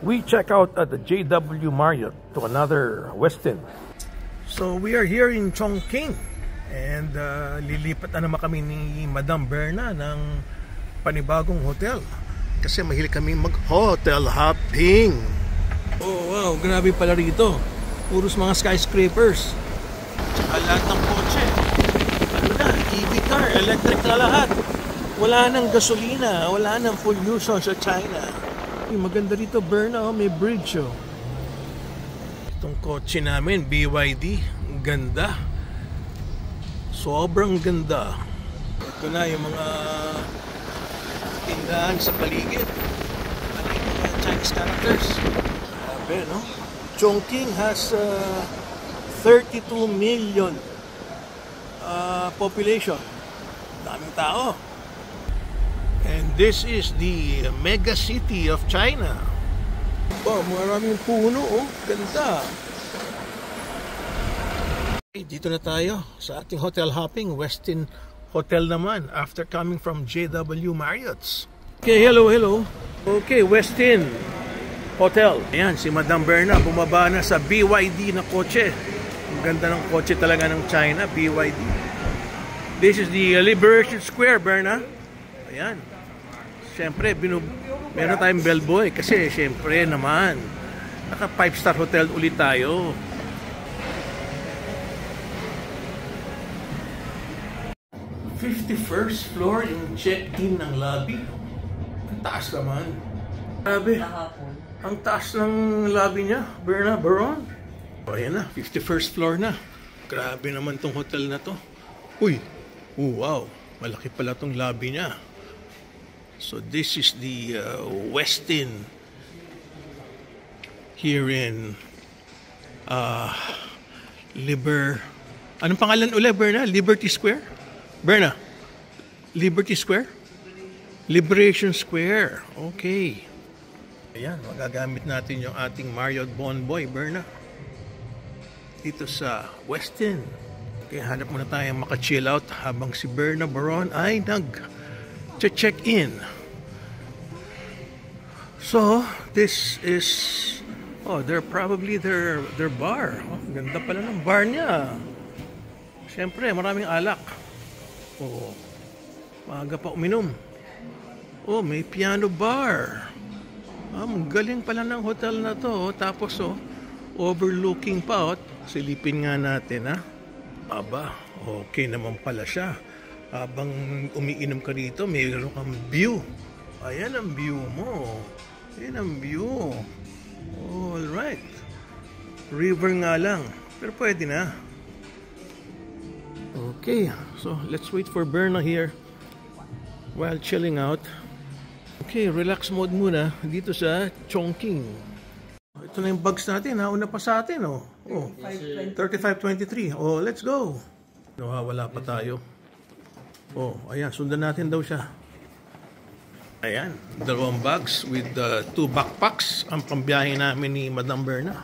We check out at the JW Marriott to another Westin. So we are here in Chongqing and lilipat na naman kami ni Madam Berna ng panibagong hotel kasi mahilig kami mag-hotel hopping. Oh wow, grabe pala rito. Puros mga skyscrapers. Tsaka lahat ng kotse. Ano na, EV car, electric na lahat. Wala nang gasolina, wala nang pollution sa China. Maganda rito, Berna, may bridge oh. Itong kotse namin, BYD, ang ganda. Sobrang ganda. Ito na yung mga tindahan sa paligid. Ano yung mga Chinese characters. Sabi, no? Chongqing has 32 million population. Daming tao. And this is the mega city of China. Oh, maraming puno, oh. Ganda. Okay, dito na tayo sa ating hotel hopping. Westin Hotel naman after coming from JW Marriott's. Okay, hello. Okay, Westin Hotel. Ayan, si Madam Berna bumaba na sa BYD na kotse. Ang ganda ng kotse talaga ng China, BYD. This is the Liberation Square, Berna. Ayan. Siyempre, meron tayong bellboy kasi siyempre naman naka 5-star hotel ulit tayo. "51st floor yung check-in ng lobby." Ang taas naman. Grabe. Ang taas ng lobby niya, Berna Baron. O ayan na, 51st floor na. Grabe naman tong hotel na to. Uy, wow, malaki pala tong lobby niya. So this is the Westin here in anong pangalan ulit, Berna? Liberty Square? Berna? Liberty Square? Liberation Square. Okay. Ayan, magagamit natin yung ating Marriott Bonvoy, Berna. Dito sa Westin. Okay, hanap muna tayong maka-chill out habang si Berna Baron ay check in. So this is they're probably their bar. Oh, ganda pala ng bar niya. Siyempre, maraming alak. Oh, maaga pa uminom. Oh, may piano bar. Ang galing pala ng hotel na to. Tapos overlooking pa. Silipin nga natin, ha. Aba, okay naman pala siya. Habang umiinom ka dito, mayroon kang view. Ayan ang view mo. Ayan ang view. Alright. River nga lang. Pero pwede na. Okay. So, let's wait for Berna here while chilling out. Okay, relax mode muna dito sa Chongqing. Ito na yung bags natin. Nauna pa sa atin, oh. 3523. Oh, let's go. Wala pa tayo. Oh, ayan, sundan natin daw siya. Ayan, 2 bags with 2 backpacks ang pambiyahe namin ni Madam Berna.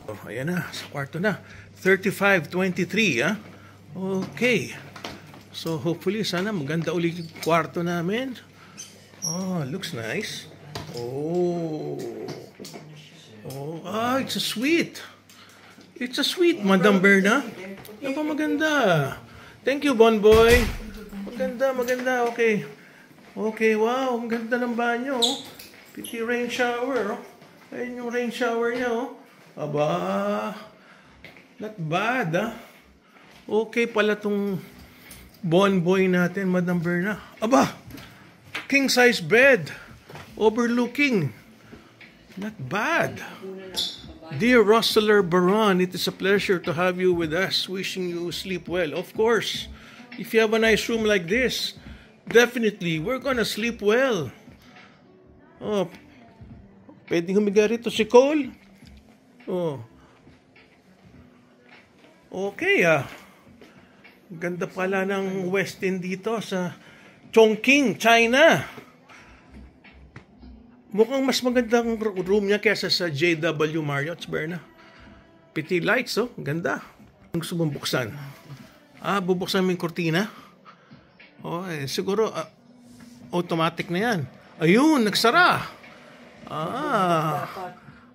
Oh, ayan na, sa kwarto na. 3523, ha? Okay. So, hopefully, sana maganda ulit yung kwarto namin. Oh, looks nice. It's a suite. It's a suite, Madam Berna. Ano pa maganda? Thank you, Bonboy. Maganda, okay. Okay, wow, ang ganda ng banyo, oh. Piti rain shower, oh. Ayun yung rain shower niya, oh. Aba, not bad, ah. Okay pala tong Bonboy natin, Madam Berna. Aba, king size bed, overlooking. Not bad. Dear Rosseler Baron, it is a pleasure to have you with us. Wishing you sleep well. Of course. If you have a nice room like this, definitely, we're gonna sleep well. Oh, pwedeng humiga rito si Cole. Oh. Okay, ah. Ganda pala ng Westin dito sa Chongqing, China. Mukhang mas magandang room niya kaysa sa JW Marriott's, Berna. Pretty lights, oh. Ganda. Ang gusto mong buksan. Bubuksan mo yung kortina. Siguro automatic na yan. Ayun, nagsara.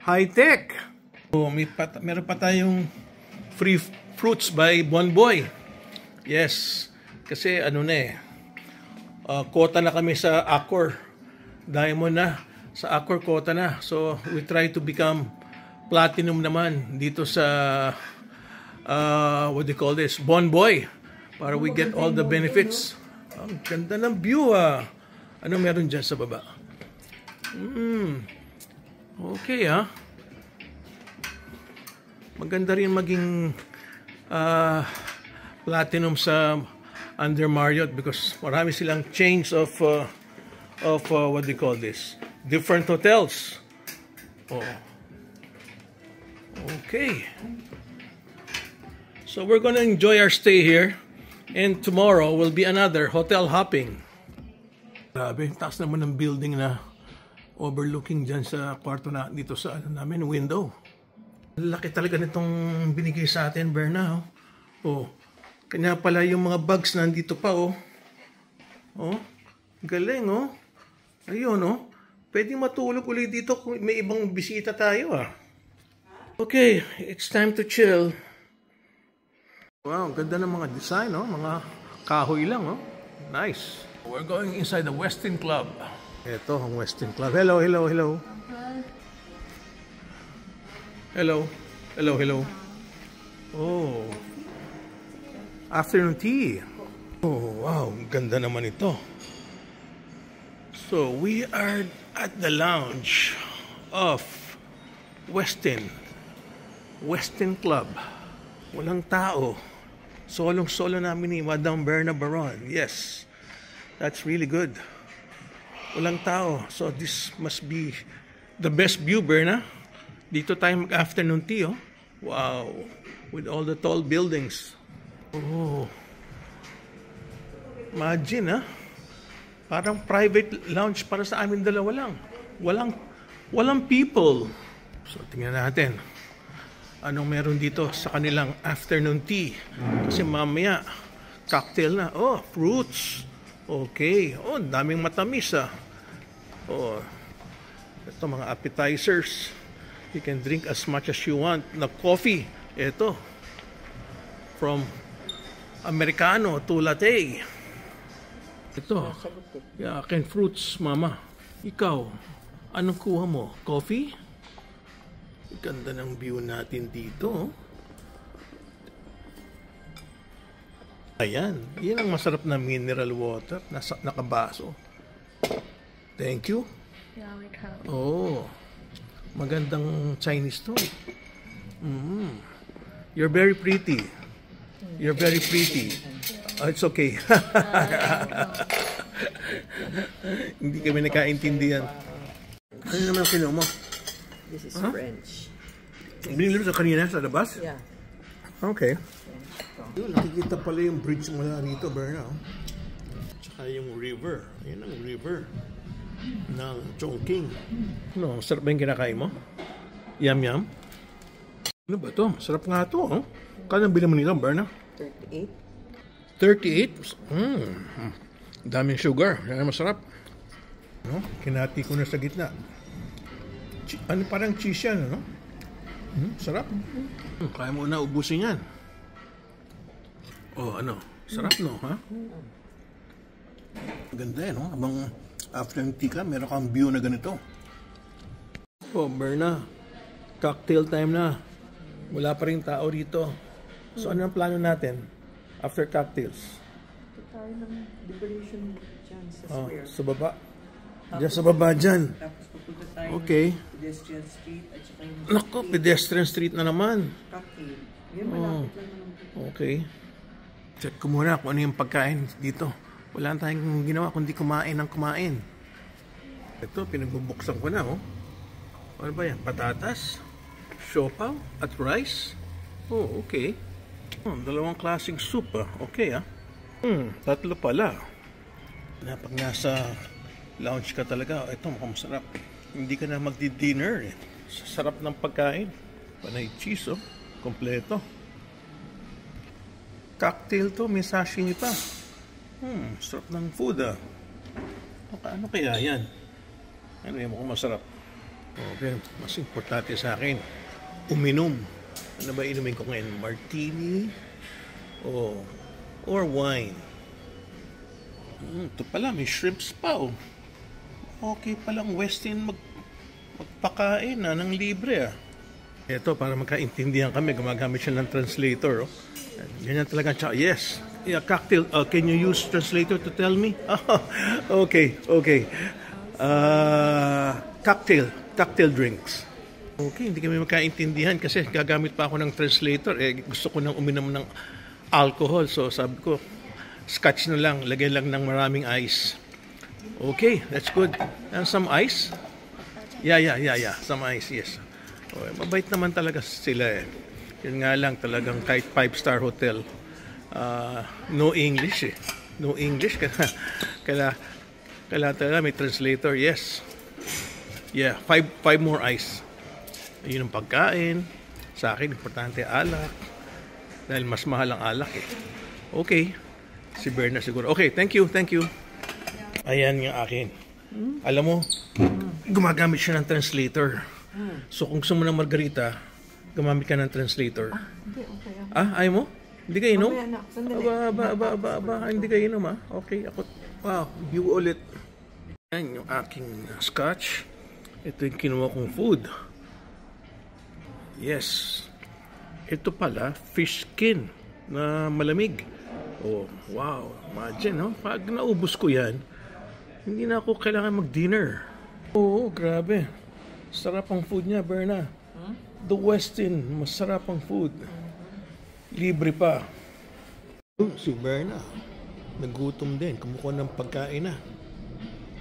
High-tech. Oh, meron pa tayong free fruits by Bonboy. Yes. Kasi ano na eh. Quota na kami sa Accor. Diamond na. Sa Accor quota na. So, we try to become platinum naman dito sa what do you call this? Bonboy. Para we get all the benefits. Ang ganda ng view ah. Ano meron dyan sa baba? Okay ah. Maganda rin maging platinum sa under Marriott because marami silang chains of what do you call this? Different hotels. Oh. Okay. So we're gonna enjoy our stay here. And tomorrow will be another hotel hopping. Grabe, taas naman ng building na overlooking dyan sa kwarto na dito sa ano namin, window. Laki talaga nitong binigay sa atin, Berna. Oh. Kanya pala yung mga bugs nandito pa, oh. Oh, galing, oh. Ayun, oh. Pwedeng matulog ulit dito kung may ibang bisita tayo, ah. Okay, it's time to chill. Wow, ganda ng mga design, oh. Mga kahoy lang, oh. Nice. We're going inside the Westin Club. Ito ang Westin Club. Hello, hello, hello. Hello. Hello, hello. Oh. Afternoon tea. Oh, wow. Ganda naman ito. So, we are at the lounge of Westin. Westin Club. Walang tao. Solong-solo namin ni Madam Berna Baron. Yes. That's really good. Walang tao. So, this must be the best view, Berna. Dito tayo mag-afternoon tea, oh. Wow. With all the tall buildings. Oh. Imagine, ah. Parang private lounge para sa amin dalawa lang. Walang people. So, tingnan natin. Anong meron dito sa kanilang afternoon tea. Kasi mamaya, cocktail na. Oh, fruits. Okay. Oh, daming matamis, ah. Oh. Ito, mga appetizers. You can drink as much as you want. Na coffee. Ito. From Americano to latte. Ito. Yeah, akin fruits, mama. Ikaw, anong kuha mo? Coffee? Ganda ng view natin dito. Ayan. Yan ang masarap na mineral water. Nakabaso. Thank you. Yeah, welcome. Oh. Magandang Chinese to. You're very pretty. You're very pretty. Oh, it's okay. Hindi kami nakaintindihan. Ano naman ang kinuha mo? This is French. Binili mo sa kanina sa labas? Yeah. Okay. Yun, nakikita pala yung bridge mula rito, Berna. Tsaka yung river. Ayan ang river ng Chongqing. Ano, sarap ba yung kinakain mo? Yum yum? Ano ba ito? Sarap nga ito, oh. Kano bili mo nito, Berna? 38. 38? Daming sugar. Yan ang masarap. No? Kinati ko na sa gitna. Ano, parang cheese yan, ano? Sarap. Kaya mo na ubusin yan. Oh, ano? Sarap, no? Ha? Ganda yan, no? Habang after ng tea ka, meron kang view na ganito. Oh, Berna. Cocktail time na. Wala pa rin tao rito. So, ano ang plano natin after cocktails? Ito tayo ng liberation dyan sa square. Sa baba. Diyan sa baba dyan. Tapos pupunta tayo Okay. ng pedestrian street at saka yung Naku, pedestrian street na naman. cocktail. Yan, malapit lang naman. Okay. Check ko muna kung ano yung pagkain dito. Wala tayong ginawa kundi kumain ng kumain. Ito, pinagbubuksan ko na, oh. Ano ba yan? Patatas, siopaw, at rice. Oh, okay. Oh, dalawang klaseng soup, ah. Okay, ah. Tatlo pala. Pag nasa lounge ka talaga, ito mukhang masarap. Hindi ka na magdi-dinner, eh. Sarap ng pagkain. Panay cheese, oh. Kompleto. Cocktail to, may sashimi pa. Sarap ng food, ah. Ano kaya yan? Ano yan, mukhang masarap. Okay, mas importante sa akin, uminom. Ano ba inumin ko ngayon? Martini? Or wine? Ito pala, may shrimps pa oh. Okay palang Westin magpakain ng libre ah. Ito, para magkaintindihan kami, gumagamit siya ng translator oh. Ganyan talaga. Yes, yeah, cocktail. Can you use translator to tell me? Okay. Cocktail drinks. Okay, hindi kami magkaintindihan kasi gagamit pa ako ng translator. Gusto ko nang uminom ng alcohol. So sabi ko, scotch na lang. Lagay lang ng maraming ice. Okay, that's good. And some ice? Yeah. Some ice, yes. Okay, mabait naman talaga sila eh. Yun nga lang talagang kahit 5-star hotel. No English eh. No English. Kaya talaga may translator. Yes. Yeah, 5 more ice. Yun ang pagkain. Sa akin, importante alak. Dahil mas mahal ang alak eh. Okay. Si Berna siguro. Okay, thank you. Ayan yung akin. Alam mo, gumagamit siya ng translator. So kung gusto mo ng margarita, gumamit ka ng translator. Hindi, okay. Ayaw mo? Hindi ka inom? Okay, anak. Sandali. Hindi ka inom ah. Okay, ako. Wow, view ulit. Ayan yung aking scotch. Ito yung kinuha kong food. Yes. Ito pala, fish skin na malamig. Oh, wow. Imagine, no? Pag naubos ko yan, hindi na ako kailangan mag-dinner. Oo, grabe. Sarap ang food niya, Berna. The Westin, masarap ang food. Libre pa. Si Berna, nagutom din. Kumukuha ng pagkain na.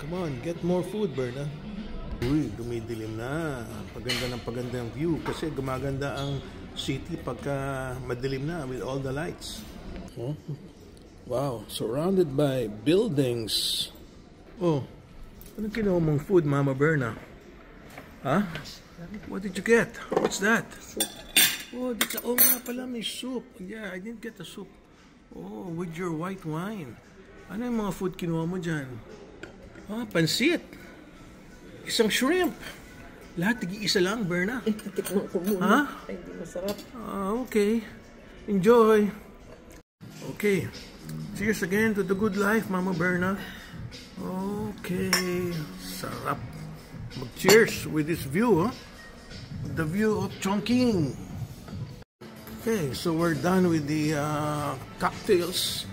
Come on, get more food, Berna. Uy, dumidilim na. Paganda ng view kasi gumaganda ang city pagka madilim na with all the lights. Oh, wow, surrounded by buildings. Oh, anong kinuha mong food, Mama Berna? Huh? What did you get? What's that? Oh, nga pala, may soup. Yeah, I didn't get the soup. Oh, with your white wine. Ano yung mga food kinuha mo dyan? Pansit. Isang shrimp. Lahat, tig-isa lang, Berna. Tikman ko muna. Ay, hindi masarap. Okay. Enjoy. Okay. Cheers again to the good life, Mama Berna. Okay. Sarap. Mag-cheers with this view, huh? The view of Chongqing. Okay, so we're done with the cocktails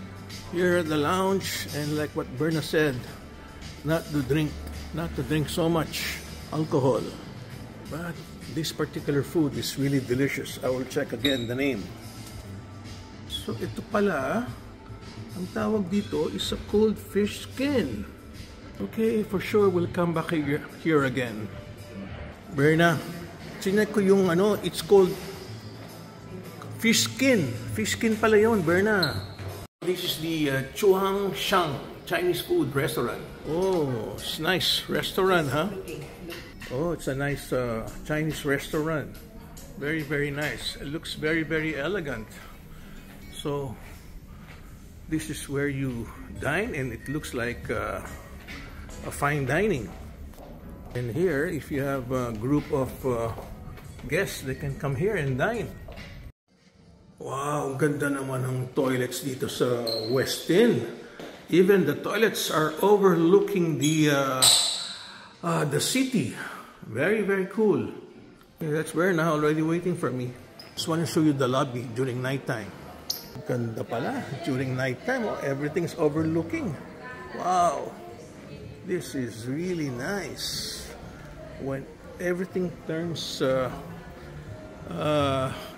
here at the lounge. And like what Berna said, not to drink so much alcohol. But this particular food is really delicious. I will check again the name. So ito pala, ang tawag dito is a cold fish skin. Okay, for sure we'll come back here again. Berna, sinek ko yung it's called fish skin. Fish skin pala yun, Berna. This is the Chuang Shang Chinese food restaurant. Oh, it's nice restaurant, huh? Oh, it's a nice Chinese restaurant. Very, very nice. It looks very, very elegant. So, this is where you dine, and it looks like a fine dining. And here, if you have a group of guests, they can come here and dine. Wow, ganda naman ng toilets dito sa Westin. Even the toilets are overlooking the city. Very, very cool. Okay, that's Berna already waiting for me. Just want to show you the lobby during nighttime. Ganda pala. During nighttime, everything's overlooking. Wow. This is really nice. When everything turns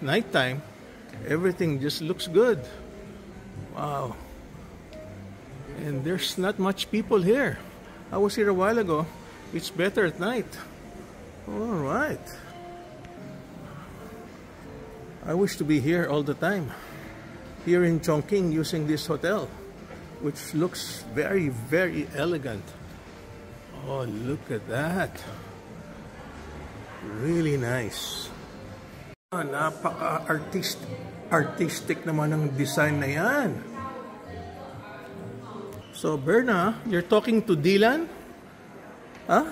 nighttime, everything just looks good. Wow. And there's not much people here. I was here a while ago. It's better at night. All right. I wish to be here all the time. Here in Chongqing using this hotel, which looks very, very elegant. Oh, look at that. Really nice. Napaka-artistic naman ang design na yan. So, Berna, you're talking to Dylan? Huh?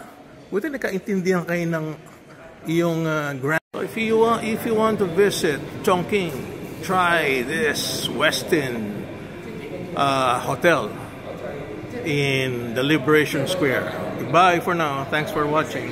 Buti nakaintindihan kayo ng iyong grand. So if you want to visit Chongqing, try this Westin hotel in the Liberation Square. Goodbye for now. Thanks for watching.